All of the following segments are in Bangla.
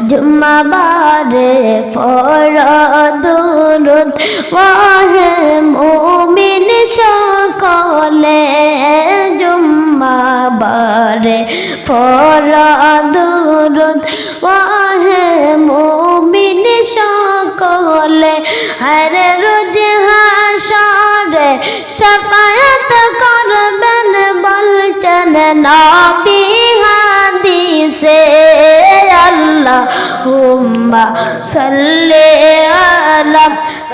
জুম্মাবারে ফরদুরুদ ওয়াহে মুমিন সকলে জুম্মাবারে ফরদুরুদ ওয়াহে মুমিন সকলে হর রোজ হাশরে শাফায়াত করবেন বলছেন নবী হাদিসে আল্লাহুম্মা সাল্লি আলা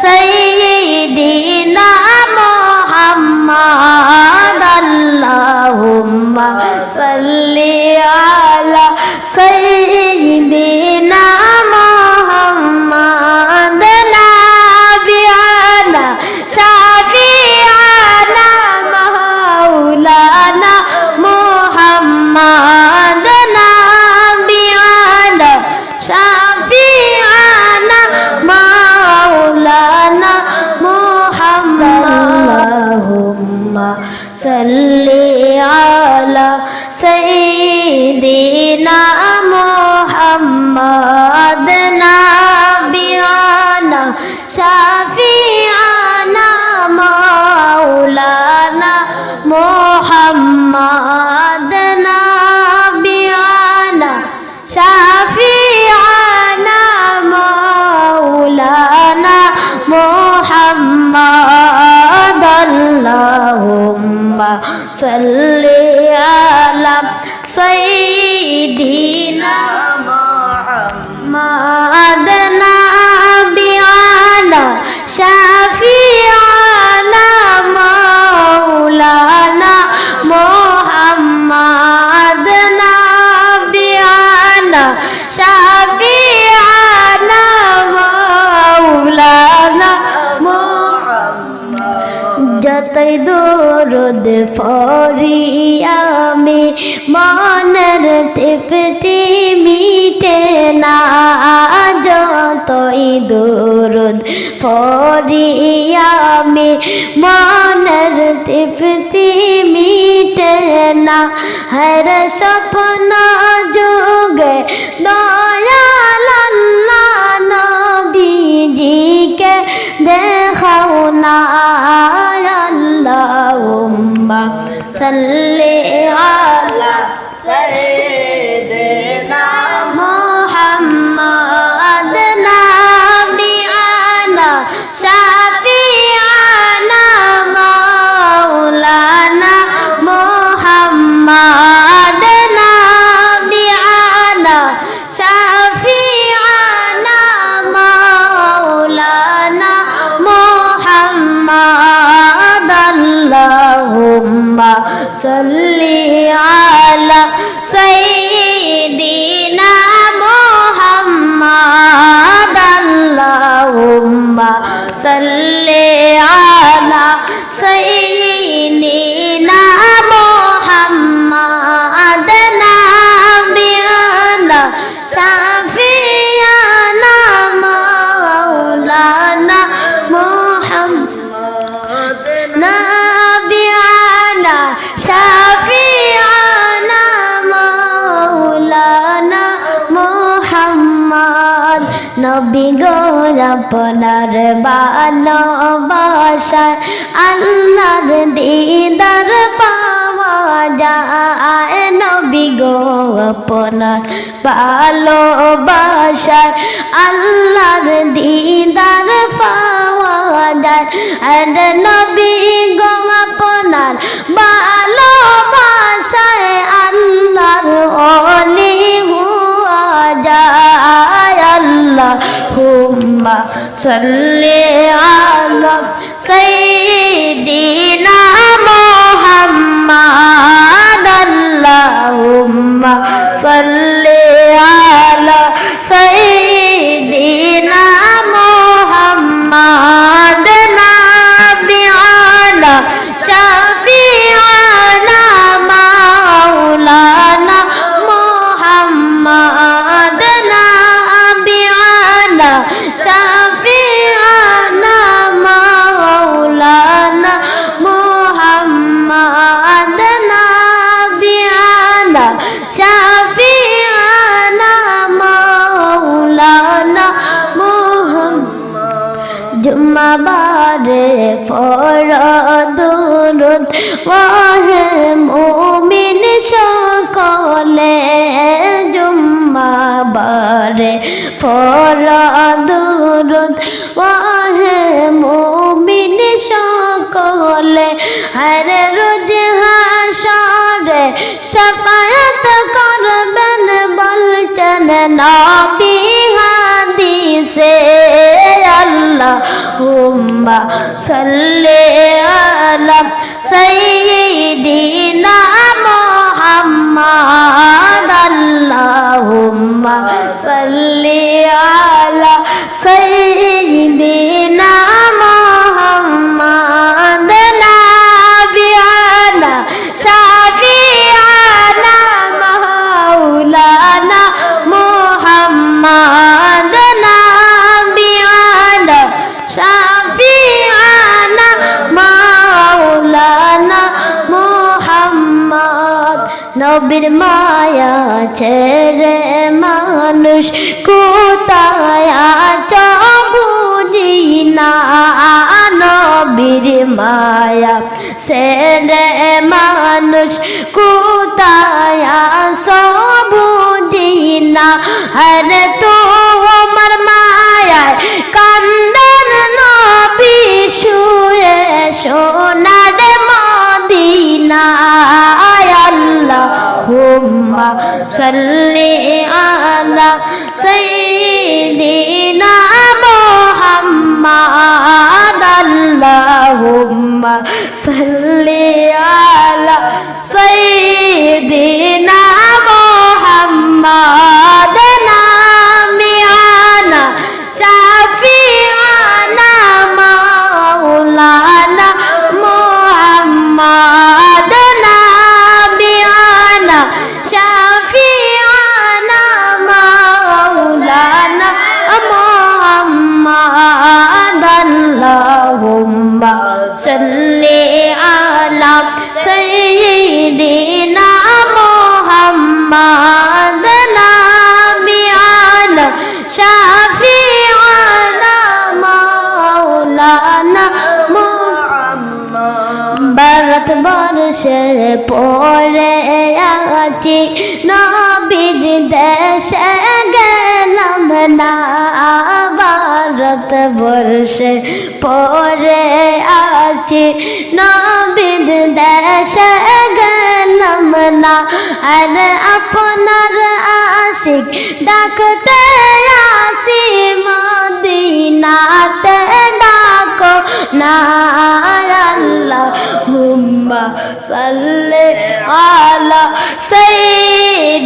সাইয়্যিদিনা মুহাম্মাদ আল্লাহুম্মা সাল্লি আলা সাইয়্যিদিনা মুহাম্মাদ নাবিয়ানা শাফিয়ানা মাওলানা মুহাম্মাদ নাবিয়ানা শাফিয়ানা মাওলানা মুহাম্মাদ আল্লাহুম্মা সাল্লি আলা সাইয়্যিদিনা মুহাম্মাদ নাবিয়ানা শাফিয়ানা মাওলানা মুহাম্মাদ নাবিয়ানা শাফিয়ানা মাওলানা মুহাম্মাদ আল্লাহুম্মা সাল্লি আলা সাইয়্যিদিনা মুহাম্মাদ নাবিয়ানা শাফিয়ানা মাওলানা মুহাম্মাদ নাবিয়ানা শাফিয়ানা মাওলানা যতই দরুদ পড়ি আমি মনের তৃপ্তি মিটে না যতই দরুদ পড়ি আমি মনের তৃপ্তি মিটে না হর স্বপ্ন যুগে দয়াল আল্লাহ নবীজিকে দেখাও না আল্লাহুম্মা সাল্লি আলা সাইয়্যিদিনা মুহাম্মাদ নাবিয়ানা শাফিয়ানা মাওলানা মুহাম্মাদ নাবিয়ানা শাফিয়ানা মাওলানা মুহাম্মাদ আল্লাহুম্মা সাল্লি আলা সাইয়্যিদিনা মুহাম্মাদ আল্লাহুম্মা সাল্লি আলা সাইয়্যিদিনা মুহাম্মাদ নাবিয়ানা শাফিয়ানা মাওলানা মুহাম্মাদ নাবিয়ানা শাফিয়ানা মাওলানা মুহাম্মাদ নবী গো আপনার ভালোবাসায় আল্লাহর দিদার পাওয়া যায় নবী গো আপনার ভালোবাসায় আল্লাহর দিদার পাওয়া যায় আর নবী গো আপনার ভালোবাসায় আল্লাহর ওলি হওয়া যায় আল্লাহুম্মা সাল্লি আলা সাইয়্যিদিনা মুহাম্মাদ আল্লাহুম্মা সাল্লি আলা সাইয়্যিদিনা মুহাম্মাদ নাবিয়ানা শাফিয়ানা মাওলানা মুহাম্মাদ নাবিয়ানা শাফিয়ানা মাওলানা মুহাম্মাদ নাবিয়ানা শাফি বারে ফরদুরুদ ওয়াহে মুমিন সকলে জুম্মা বারে ফরদুরুদ ওয়াহে মুমিন সকলে হর রোজ হাশরে শাফায়াত করবেন বলছেন নবী হাদিসে আল্লাহুম্মা সাল্লি আলা সাইয়্যিদিনা মুহাম্মাদ আল্লাহুম্মা সাল্লি আলা সাইয়্যিদিনা মুহাম্মাদ নাবিয়ানা শাফিয়ানা মাওলানা মুহাম্মাদ নাবিয়ানা শাফিয়ানা মাওলানা মুহাম্মদ নবীর মায়া ছেড়ে মানুষ কোথায় আছো বুঝি না নবীর মায়া ছেড়ে মানুষ কোথায় আছো বুঝি না আরে তোমার মায়ায় কান্দার নবী শুয়ে সোনার মদিনায় আল্লাহুম্মা সাল্লি আলা সাইয়্যিদিনা মুহাম্মাদ আল্লাহুম্মা সাল্লি আলা সাইয়্যিদিনা মুহাম্মাদ নাবিয়ানা শাফিয়ানা মাওলানা মুহাম্মাদ নাবিয়ানা শাফিয়ানা মাওলানা মুহাম্মাদ আল্লাহুম্মা সাল্লি আলা সাইয়্যিদিনা মুহাম্মাদ নাবিয়ানা শাফিয়ানা মাওলানা ভারত বর্ষে পড়ে আছি নবীর দেশে গেলাম না ভারত বর্ষে পড়ে আছি নবীর দেশে গেলাম না আর আপনার আশিক ডাকতে আসি মদিনাতে ডাকো না আল্লাহুম্মা সাল্লি আলা সাইয়্যিদিনা